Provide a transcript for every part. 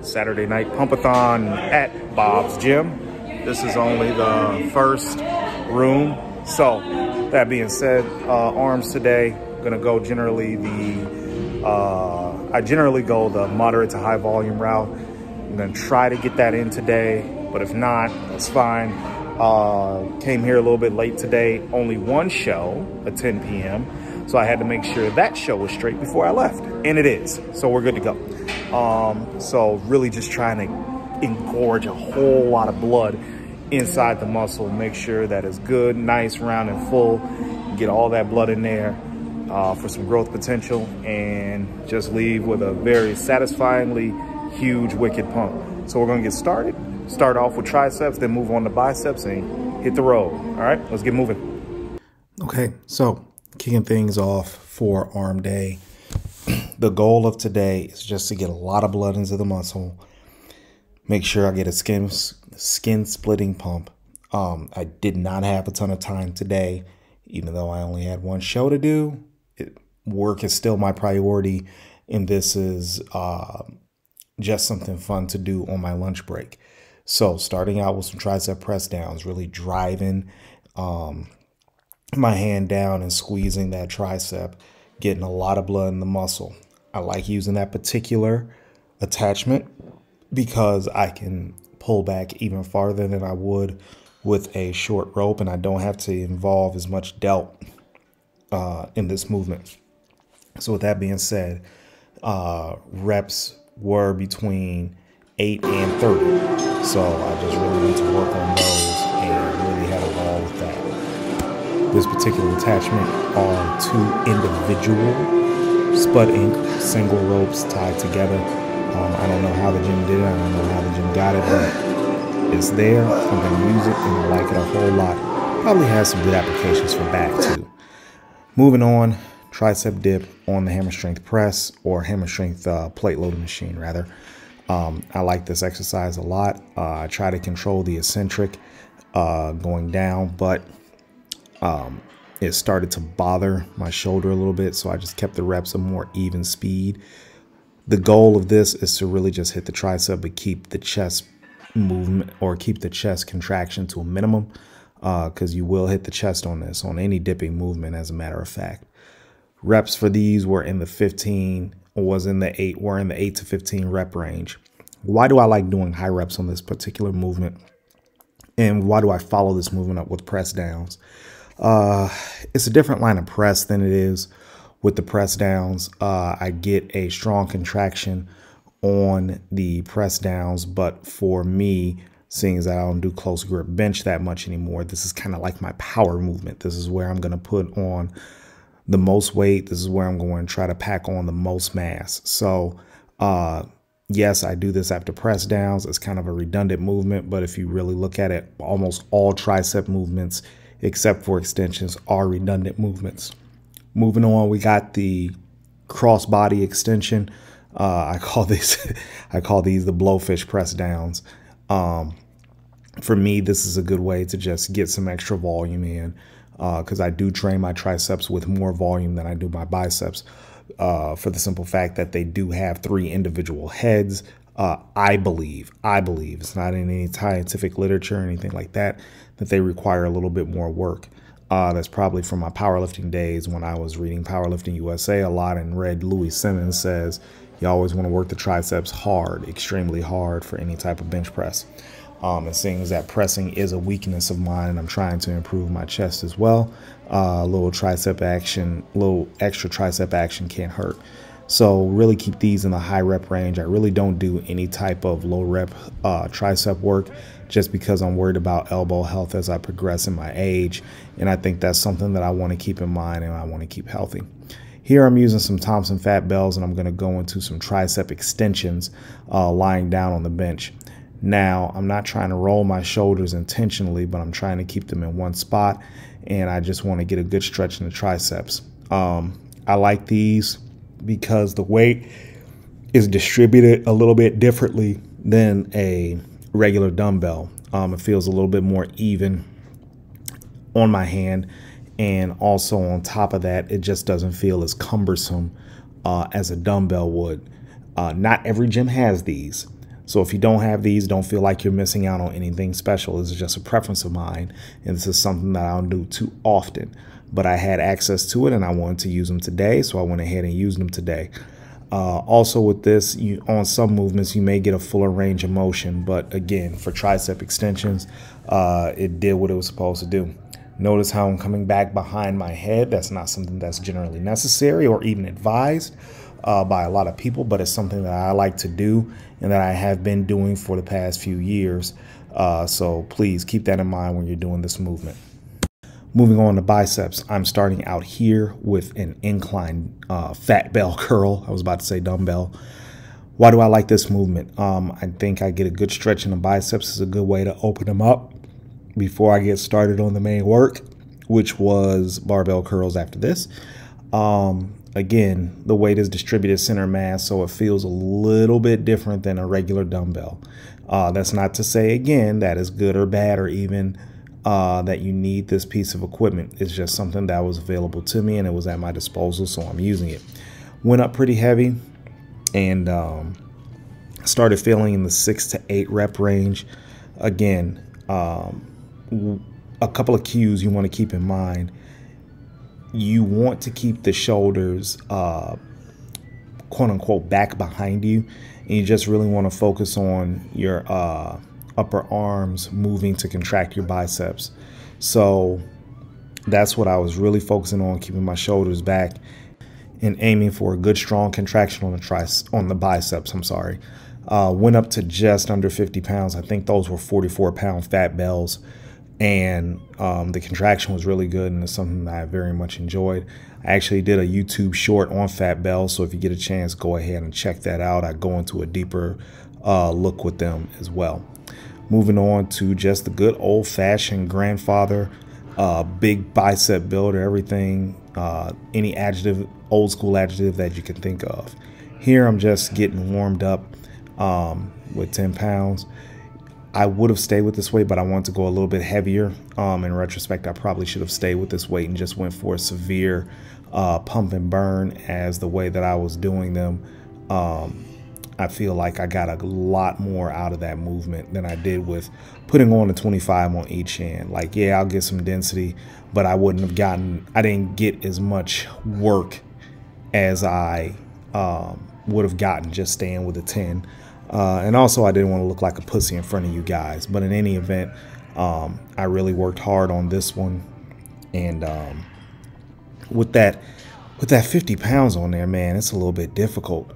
Saturday night pumpathon at Bob's Gym. This is only the first room. So that being said, arms today, gonna go generally I generally go the moderate to high volume route. I'm gonna try to get that in today, but if not, that's fine. Came here a little bit late today, only one show at 10 p.m. So I had to make sure that show was straight before I left, and it is, so we're good to go. So really just trying to engorge a whole lot of blood inside the muscle, make sure that it's good, nice, round, and full, get all that blood in there for some growth potential, and just leave with a very satisfyingly huge, wicked pump. So we're gonna get started. Start off with triceps, then move on to biceps and hit the road. All right, let's get moving. Okay, so kicking things off for arm day. The goal of today is just to get a lot of blood into the muscle. Make sure I get a skin splitting pump. I did not have a ton of time today, even though I only had one show to do. Work is still my priority, and this is just something fun to do on my lunch break. So starting out with some tricep press downs, really driving my hand down and squeezing that tricep, getting a lot of blood in the muscle. I like using that particular attachment because I can pull back even farther than I would with a short rope, and I don't have to involve as much delt in this movement. So with that being said, reps were between 8 and 30. So I just really need to work on those and really had a ball with that. This particular attachment are 2 individual spud ink single ropes tied together. I don't know how the gym did it. I don't know how the gym got it, but it's there. I'm going to use it and I like it a whole lot. Probably has some good applications for back too. Moving on, tricep dip on the hammer strength press, or hammer strength plate loading machine rather. I like this exercise a lot. I try to control the eccentric going down, but it started to bother my shoulder a little bit, so I just kept the reps a more even speed. The goal of this is to really just hit the tricep, but keep the chest movement or keep the chest contraction to a minimum, because you will hit the chest on this, on any dipping movement, as a matter of fact. Reps for these were in the 15, was in the 8, were in the 8 to 15 rep range. Why do I like doing high reps on this particular movement? And why do I follow this movement up with press downs? It's a different line of press than it is with the press downs. I get a strong contraction on the press downs, but for me, seeing as I don't do close grip bench that much anymore, this is kind of like my power movement. This is where I'm going to put on the most weight. This is where I'm going to try to pack on the most mass. So, yes, I do this after press downs. It's kind of a redundant movement, but if you really look at it, almost all tricep movements, except for extensions, are redundant movements. Moving on, we got the cross body extension. I call these the blowfish press downs. For me, this is a good way to just get some extra volume in, because I do train my triceps with more volume than I do my biceps, for the simple fact that they do have 3 individual heads. I believe it's not in any scientific literature or anything like that they require a little bit more work. That's probably from my powerlifting days when I was reading Powerlifting USA a lot and read Louis Simmons says you always want to work the triceps hard, extremely hard, for any type of bench press. And seeing as that pressing is a weakness of mine and I'm trying to improve my chest as well, a little tricep action, little extra tricep action can't hurt. So really keep these in the high rep range. I really don't do any type of low rep tricep work, just because I'm worried about elbow health as I progress in my age. And I think that's something that I want to keep in mind and I want to keep healthy. Here I'm using some Thompson fat bells and I'm going to go into some tricep extensions lying down on the bench. Now, I'm not trying to roll my shoulders intentionally, but I'm trying to keep them in one spot, and I just want to get a good stretch in the triceps. I like these because the weight is distributed a little bit differently than a regular dumbbell. It feels a little bit more even on my hand, and also on top of that, it just doesn't feel as cumbersome as a dumbbell would. Not every gym has these. So if you don't have these, don't feel like you're missing out on anything special. This is just a preference of mine, and this is something that I don't do too often. But I had access to it, and I wanted to use them today, so I went ahead and used them today. Also with this, on some movements, you may get a fuller range of motion. But again, for tricep extensions, it did what it was supposed to do. Notice how I'm coming back behind my head. That's not something that's generally necessary or even advised by a lot of people, but it's something that I like to do and that I have been doing for the past few years. So please keep that in mind when you're doing this movement. Moving on to biceps, I'm starting out here with an incline fat bell curl. I was about to say dumbbell. Why do I like this movement? I think I get a good stretch in the biceps. It's a good way to open them up before I get started on the main work, which was barbell curls after this. Again, the weight is distributed center mass, so it feels a little bit different than a regular dumbbell. That's not to say, again, that is good or bad or even that you need this piece of equipment. It's just something that was available to me and it was at my disposal, so I'm using it. Went up pretty heavy and started feeling in the 6 to 8 rep range. Again, a couple of cues you want to keep in mind. You want to keep the shoulders quote unquote back behind you, and you just really want to focus on your upper arms moving to contract your biceps. So that's what I was really focusing on, keeping my shoulders back and aiming for a good strong contraction on the biceps. I'm sorry. Went up to just under 50 pounds. I think those were 44-pound fat bells, and the contraction was really good, and it's something that I very much enjoyed. I actually did a YouTube short on fat bells, so if you get a chance, go ahead and check that out. I go into a deeper look with them as well. Moving on to just the good old-fashioned grandfather big bicep builder, everything, any adjective, old school adjective that you can think of. Here I'm just getting warmed up with 10 pounds. I would have stayed with this weight, but I wanted to go a little bit heavier. In retrospect, I probably should have stayed with this weight and just went for a severe pump and burn as the way that I was doing them. I feel like I got a lot more out of that movement than I did with putting on a 25 on each hand. Like, yeah, I'll get some density, but I didn't get as much work as I would have gotten just staying with a 10. And also I didn't want to look like a pussy in front of you guys. But in any event, I really worked hard on this one. And with that 50 pounds on there, man, it's a little bit difficult.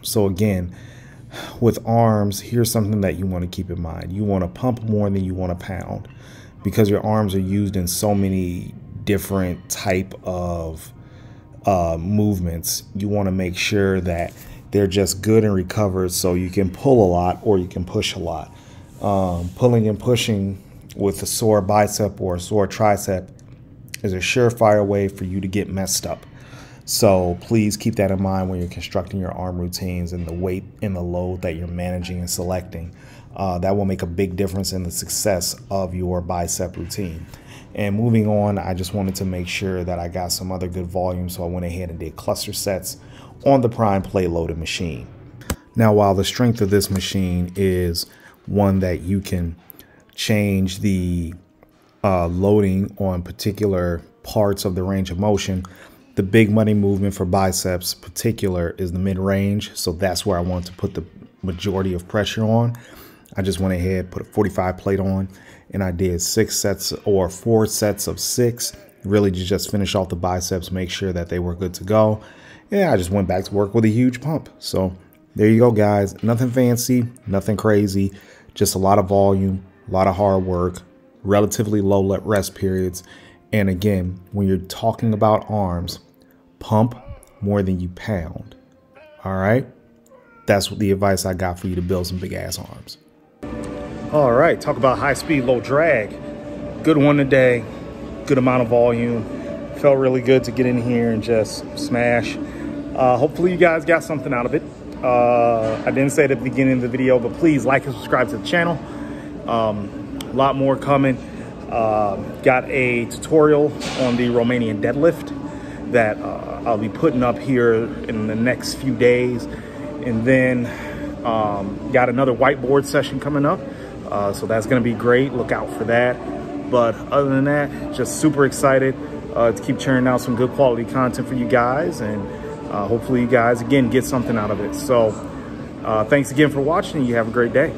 So again, with arms, here's something that you want to keep in mind. You want to pump more than you want to pound, because your arms are used in so many different type of movements. You want to make sure that they're just good and recovered, so you can pull a lot or you can push a lot. Pulling and pushing with a sore bicep or a sore tricep is a surefire way for you to get messed up. So please keep that in mind when you're constructing your arm routines and the weight and the load that you're managing and selecting. That will make a big difference in the success of your bicep routine. And moving on, I just wanted to make sure that I got some other good volume, so I went ahead and did cluster sets on the prime plate loaded machine. Now, while the strength of this machine is one that you can change the loading on particular parts of the range of motion, the big money movement for biceps particular is the mid-range. So that's where I want to put the majority of pressure on. I just went ahead, put a 45 plate on, and I did 6 sets or 4 sets of 6, really to just finish off the biceps, make sure that they were good to go. Yeah, I just went back to work with a huge pump. So there you go, guys. Nothing fancy, nothing crazy, just a lot of volume, a lot of hard work, relatively low rest periods. And again, when you're talking about arms, pump more than you pound. All right? That's what the advice I got for you to build some big ass arms. All right, talk about high speed, low drag. Good one today, good amount of volume. Felt really good to get in here and just smash. Hopefully you guys got something out of it. I didn't say it at the beginning of the video, but please like and subscribe to the channel. A lot more coming. Got a tutorial on the Romanian deadlift that I'll be putting up here in the next few days. And then Got another whiteboard session coming up. So that's going to be great. Look out for that. But other than that, just super excited to keep churning out some good quality content for you guys. And hopefully you guys, again, get something out of it. So thanks again for watching. You have a great day.